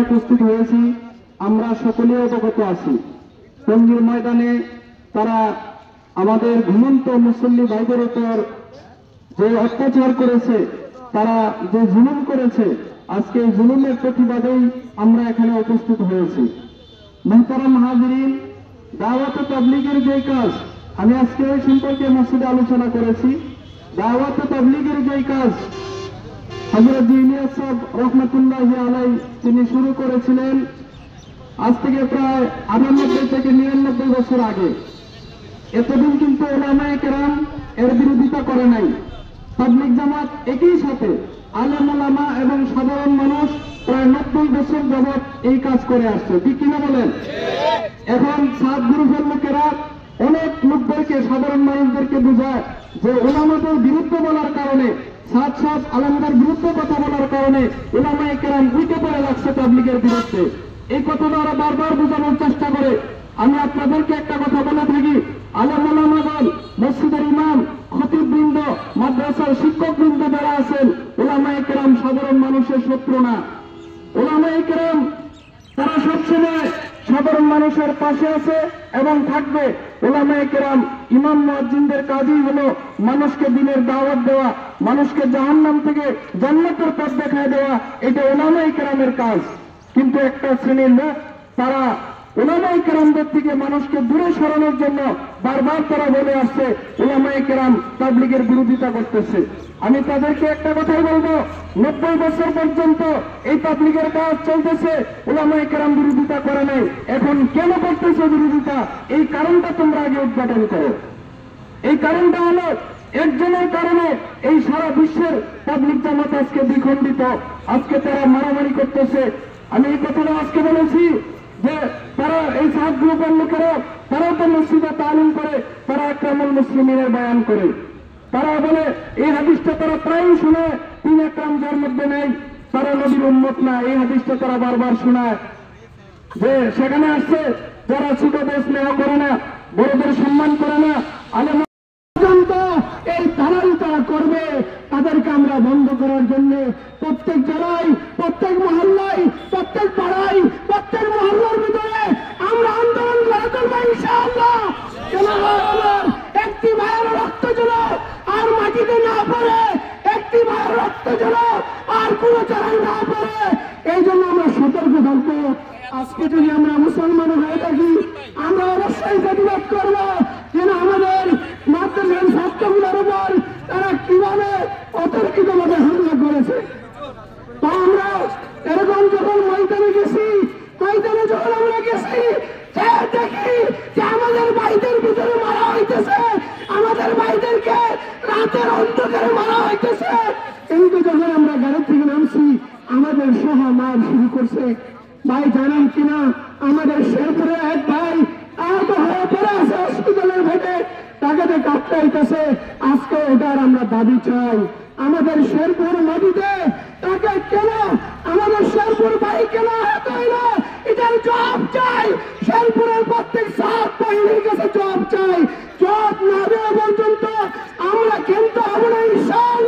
উপস্থিত হয়েছি আমরা সকলে অবগত আছি। টঙ্গীর ময়দানে তারা আমাদের ঘুমন্ত মুসল্লি ভাইদের উপর যে অত্যাচার করেছে, তারা যে জুলুম করেছে, আজকে এই জুলুমের প্রতিবাদেই আমরা এখানে উপস্থিত হয়েছি। মুহতারাম হাজিরিন, দাওয়াত তাবলীগের যে কাজ, আমি আজকে এই সম্পর্কে মসজিদে আলোচনা করেছি। দাওয়াত তাবলীগের যে কাজ হযরত ইলিয়াস সাহেব রহমাতুল্লাহি আলাইহি তিনি শুরু করেছিলেন আজ থেকে প্রায় 98 থেকে 99 বছর আগে। এতদিন কিন্তু উলামায়ে কেরাম এর বিরোধিতা করে নাই। তাবলীগ জামাত একই সাথে আলেম ওলামা এবং সাধারণ মানুষ প্রায় 90 বছর যাবৎ এই কাজ করে আসছে, ঠিক কিনা বলেন? এখন সাত গ্রুপের লোকেরা অনেক লোকদেরকে, সাধারণ মানুষদেরকে বোঝায় যে ওলামাদের বিরুদ্ধে বলার কারণে, সাত সাত আলেমদের বিরুদ্ধে কথা বলার কারণে উলামায়ে কেরাম উঠে পড়ে লাগছে তাবলীগের বিরুদ্ধে। এই কথাটা ওরা বারবার বোঝানোর চেষ্টা করে। আমি আপনাদেরকে একটা কথা বলে থাকি, আলেম ওলামাগণ, মসজিদের ইমাম, খতিববৃন্দ, মাদ্রাসার শিক্ষকবৃন্দ যারা আছেন, উলামায়ে কেরাম সাধারণ মানুষের শত্রু না। উলামায়ে কেরাম তারা সবসময় সাধারণ মানুষের পাশে আছে এবং থাকবে। উলামায়ে কেরাম ইমাম মুয়াজ্জিনদের কাজই হলো মানুষকে দ্বীনের দাওয়াত দেওয়া, মানুষকে জাহান্নাম থেকে জান্নাতের পথ দেখায় দেওয়া, এটা উলামায়ে কেরামের কাজ। কিন্তু একটা শ্রেণীর লোক তারা উলামায়ে কেরামদের থেকে মানুষকে দূরে সরানোর জন্য বারবার তারা বলে আসছে উলামায়ে কেরাম তাবলীগের বিরোধিতা করতেছে। আমি তাদেরকে একটা কথাই বলবো, 90 বছর পর্যন্ত এই তাবলীগের কাজ চলতেছে, উলামায়ে কেরাম বিরোধিতা করে নাই। এখন কেন করতেছে বিরোধিতা? এই কারণটা তোমরা আগে উদ্ঘাটন করো। এই কারণটা হলো একজনের কারণে এই সারা বিশ্বের তাবলীগ জামাত আজকে দ্বিখণ্ডিত, আজকে তারা মারামারি করতেছে। আমি এই কথাটা আজকে বলেছি যে তারা এই সাত গ্রুপের লোকেরা তারাও তো মসজিদে তালিম করে, তারা আকরামুল মুসলিমিনের বয়ান করে, তারা বলে এই হাদিসটা তারা প্রায়ই শুনে, 3 আকরাম যার মধ্যে নেই তারা নবীর উম্মত না। এই হাদিসটা তারা বারবার শোনায় যে সেখানে আসছে যারা ছোটদের স্নেহ করে না, বড়দের সম্মান করে না, আলেম এই তারাই তারা করবে। তাদেরকে আমরা বন্ধ করার জন্য প্রত্যেক জেলায়, প্রত্যেক মহল্লায়, প্রত্যেক পাড়ায়, প্রত্যেক মহল্লার ভিতরে আমরা আন্দোলন গড়ে তুলব ইনশাআল্লাহ। একটি ভাইয়ের রক্ত যেন আর মাটিতে না পড়ে, একটি ভাইয়ের রক্ত যেন আর কোনো জায়গায় না পড়ে, এই জন্য আমরা সতর্ক থাকবো। আজকে যদি আমরা মুসলমান হয়ে থাকি, আমরা অবশ্যই প্রতিবাদ করবো যেন আমাদের মাদ্রাসার ছাত্রগুলোর উপর তারা কিভাবে অতর্কিতভাবে হামলা করেছে। তো আমরা এরকম যখন ময়দানে গেছি, ময়দানে যখন আমরা গেছি, দেখি যে আমাদের ভাইদের ভিতরে মারা হইতেছে, আমাদের ভাইদেরকে রাতের অন্ধকারে মারা হইতেছে। কিন্তু যখন আমরা গাড়ি থেকে নামছি, আমাদের সহ মার শুরু করছে। ভাই জানেন কিনা, আমাদের শেরপুরে এক ভাই আহত হয়ে পড়ে আছে হসপিটালের ভেতরে, তাকে কাঁপতে হইতেছে। আজকে ওটার আমরা দাবি চাই। আমাদের শেরপুর নদীতে তাকে কেন, আমাদের শেরপুর ভাই কেন আহত হইল, এটার জবাব চাই। শেরপুরের প্রত্যেক সাত বাহিনীর কাছে জবাব চাই। জবাব না দেওয়া পর্যন্ত আমরা কিন্তু হব না ইনশাআল্লাহ।